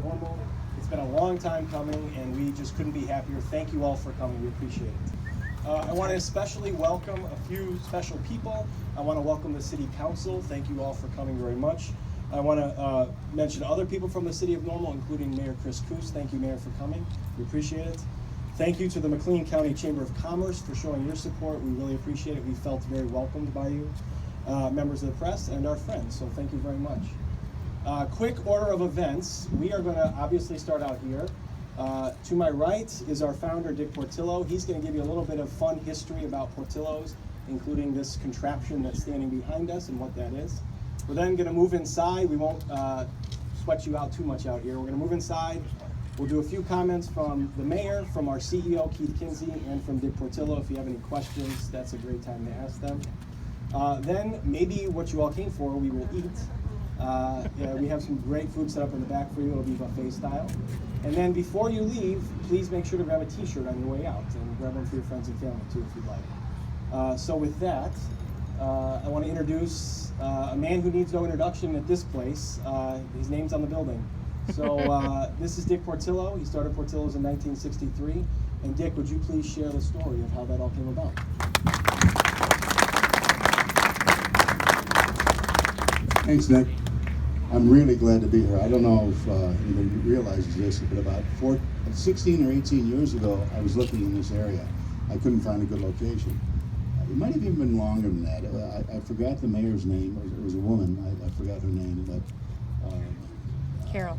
Normal. It's been a long time coming, and we just couldn't be happier. Thank you all for coming. We appreciate it. I want to especially welcome a few special people. I want to welcome the City Council. Thank you all for coming very much. I want to mention other people from the City of Normal, including Mayor Chris Coos. Thank you, Mayor, for coming. We appreciate it. Thank you to the McLean County Chamber of Commerce for showing your support. We really appreciate it. We felt very welcomed by you, members of the press, and our friends, so thank you very much. Quick order of events. We are going to obviously start out here. To my right is our founder, Dick Portillo. He's going to give you a little bit of fun history about Portillo's, including this contraption that's standing behind us and what that is. We're then going to move inside. We won't sweat you out too much out here. We're going to move inside. We'll do a few comments from the mayor, from our CEO, Keith Kinsey, and from Dick Portillo. If you have any questions, that's a great time to ask them. Then maybe what you all came for, we will eat. Yeah, we have some great food set up in the back for you. It'll be buffet style. And then before you leave, please make sure to grab a t-shirt on your way out and grab one for your friends and family too if you'd like. So with that, I want to introduce a man who needs no introduction at this place. His name's on the building. So this is Dick Portillo. He started Portillo's in 1963. And Dick, would you please share the story of how that all came about? Thanks, Nick. I'm really glad to be here. I don't know if anybody realizes this, but about 16 or 18 years ago, I was looking in this area. I couldn't find a good location. It might have even been longer than that. I forgot the mayor's name. It was a woman. I forgot her name, but Carol.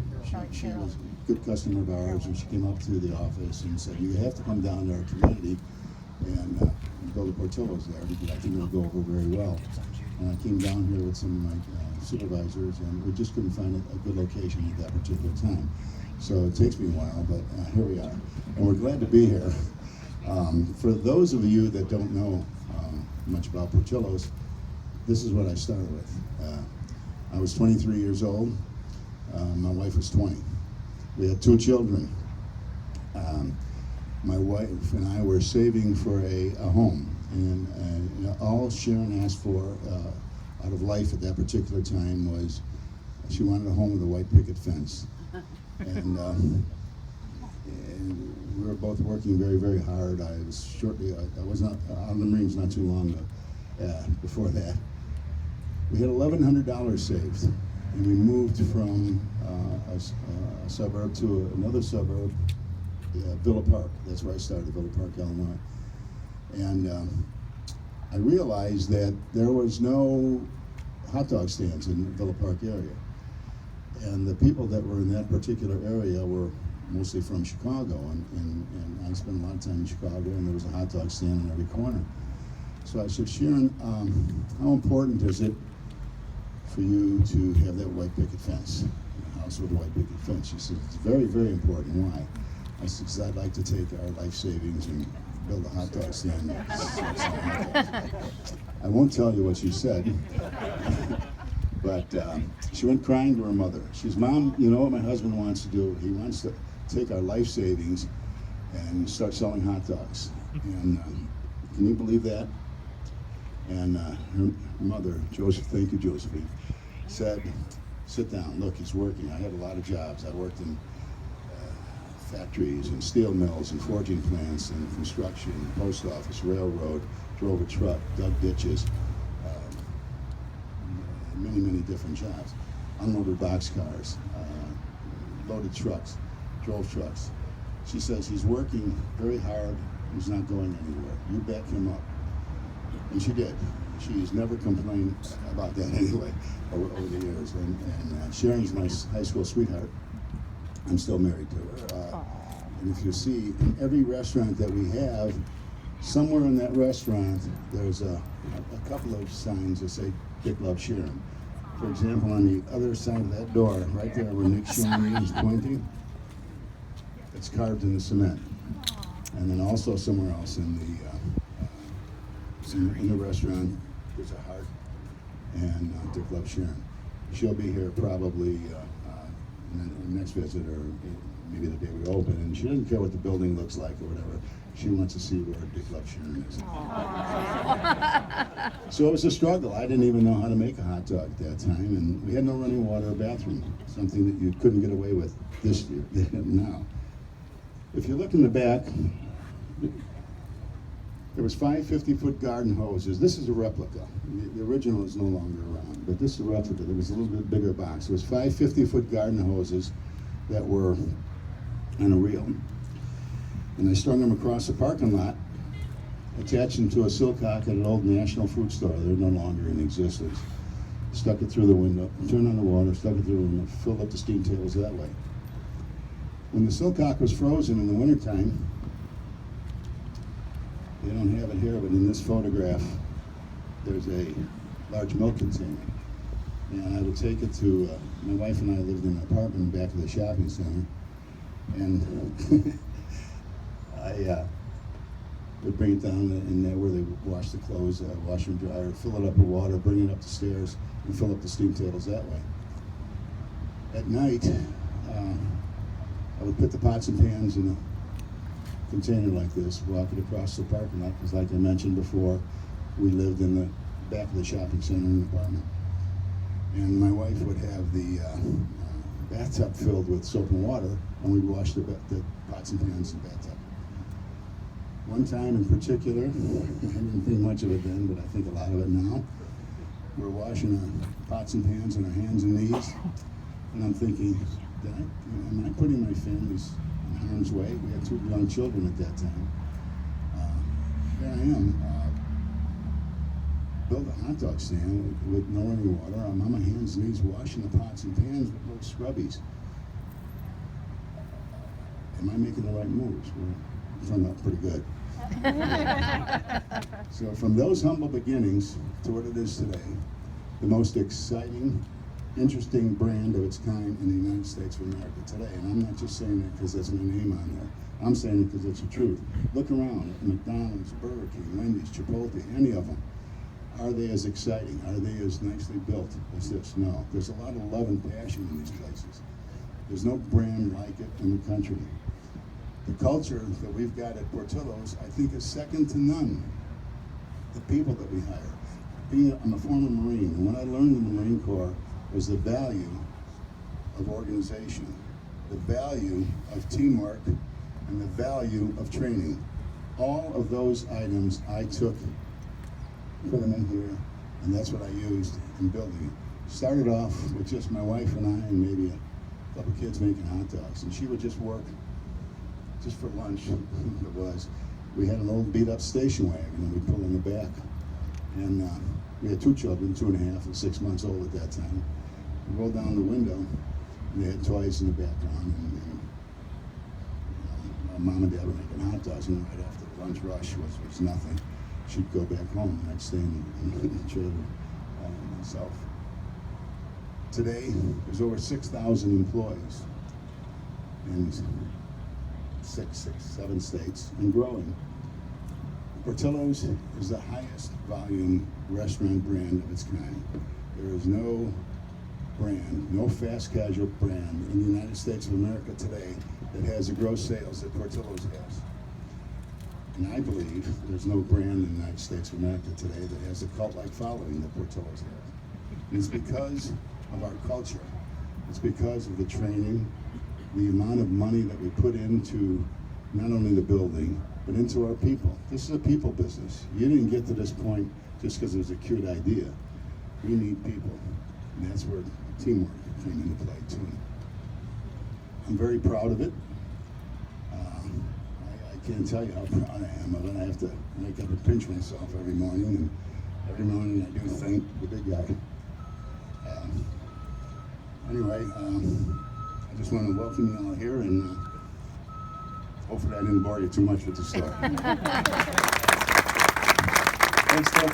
she was a good customer of ours, and she came up to the office and said, "You have to come down to our community and go to Portillo's there because I think it'll go over very well." And I came down here with some of my supervisors, and we just couldn't find a good location at that particular time. So it takes me a while, but here we are, and we're glad to be here. For those of you that don't know much about Portillo's, this is what I started with. I was 23 years old. My wife was 20. We had 2 children. My wife and I were saving for a home, and all Sharon asked for out of life at that particular time was she wanted a home with a white picket fence. And we were both working very, very hard. I was not out of the Marines not too long before that. We had $1,100 saved, and we moved from a suburb to another suburb, Villa Park. That's where I started, Villa Park, Illinois. And I realized that there was no hot dog stands in the Villa Park area. And the people that were in that particular area were mostly from Chicago, and I spent a lot of time in Chicago, and there was a hot dog stand in every corner. So I said, "Sharon, how important is it for you to have that white picket fence, a house with a white picket fence?" She said, "It's very, very important." Why? I said, "Because I'd like to take our life savings and build a hot dog stand." I won't tell you what she said, but she went crying to her mother. She says, "Mom, you know what my husband wants to do? He wants to take our life savings and start selling hot dogs." And can you believe that? And her mother, thank you, Josephine, said, "Sit down, look, he's working. I had a lot of jobs. I worked in factories and steel mills and forging plants and construction, post office, railroad, drove a truck, dug ditches, many, many different jobs. Unloaded boxcars, loaded trucks, drove trucks." She says, "He's working very hard. He's not going anywhere. You back him up." And she did. She's never complained about that anyway over the years. And Sharon's my high school sweetheart. I'm still married to her. And if you see, in every restaurant that we have, somewhere in that restaurant, there's a couple of signs that say, "Dick loves Sharon." For example, on the other side of that door, right there where Nick Sharon is pointing, it's carved in the cement. And then also somewhere else in the restaurant, there's a heart, and Dick loves Sharon. She'll be here probably and then the next visit, or maybe the day we open, and she doesn't care what the building looks like or whatever. She wants to see where Dick Love Sharon is. So it was a struggle. I didn't even know how to make a hot dog at that time, and we had no running water or bathroom, something that you couldn't get away with this year, now. If you look in the back, there was 5 50-foot garden hoses. This is a replica. The original is no longer around, but this is a replica. There was a little bit bigger box. There was 5 50-foot garden hoses that were on a reel. And I strung them across the parking lot, attached them to a silcock at an old National Food store. They're no longer in existence. Stuck it through the window, turned on the water, stuck it through the window, filled up the steam tables that way. When the silcock was frozen in the wintertime, they don't have it here, but in this photograph, there's a large milk container. And I would take it to, my wife and I lived in an apartment in the back of the shopping center. And I would bring it down in there where they would wash the clothes, washer and dryer, fill it up with water, bring it up the stairs, and fill up the steam tables that way. At night, I would put the pots and pans in a container like this, walk it across the parking lot, because like I mentioned before, we lived in the back of the shopping center in an apartment. And my wife would have the bathtub filled with soap and water, and we'd wash the pots and pans in the bathtub. One time in particular, I didn't think much of it then, but I think a lot of it now. We're washing our pots and pans on our hands and knees, and I'm thinking, am I putting my families in harm's way? We had 2 young children at that time. There I am, build a hot dog stand with no running water. I'm on my hands and knees washing the pots and pans with little scrubbies. Am I making the right moves? Well, it turned out pretty good. So from those humble beginnings to what it is today, the most exciting, interesting brand of its kind in the United States of America today. And I'm not just saying that because that's my name on there. I'm saying it because it's the truth. Look around at McDonald's, Burger King, Wendy's, Chipotle, any of them. Are they as exciting? Are they as nicely built as this? No. There's a lot of love and passion in these places. There's no brand like it in the country. The culture that we've got at Portillo's, I think, is second to none. The people that we hire. I'm a former Marine, and what I learned in the Marine Corps was the value of organization, the value of teamwork, and the value of training. All of those items I took, put them in here, and that's what I used in building it. Started off with just my wife and I and maybe a couple kids making hot dogs, and she would just work just for lunch. It was. We had an old beat-up station wagon that we pulled in the back, and we had 2 children, 2.5 and 6 months old at that time. We rolled down the window, and they had toys in the background, and Mom and Dad were making hot dogs, and right after the lunch rush was nothing. She'd go back home, and I'd stay in the trailer myself. Today, there's over 6,000 employees in 7 states, and growing. Portillo's is the highest volume restaurant brand of its kind. There is no brand, no fast casual brand in the United States of America today that has the gross sales that Portillo's has. And I believe there's no brand in the United States of America today that has the cult-like following that Portillo's has. And it's because of our culture. It's because of the training, the amount of money that we put into not only the building, but into our people. This is a people business. You didn't get to this point just because it was a cute idea. We need people, and that's where teamwork came into play too. I'm very proud of it. I can't tell you how proud I am of it. I have to make up and pinch myself every morning, and every morning I do thank the big guy. Anyway, I just want to welcome you all here, and hopefully I didn't bore you too much with the story. Thanks, Dick.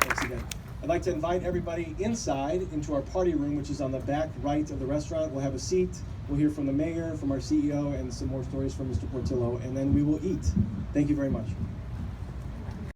Thanks again. I'd like to invite everybody inside into our party room, which is on the back right of the restaurant. We'll have a seat. We'll hear from the mayor, from our CEO, and some more stories from Mr. Portillo, and then we will eat. Thank you very much.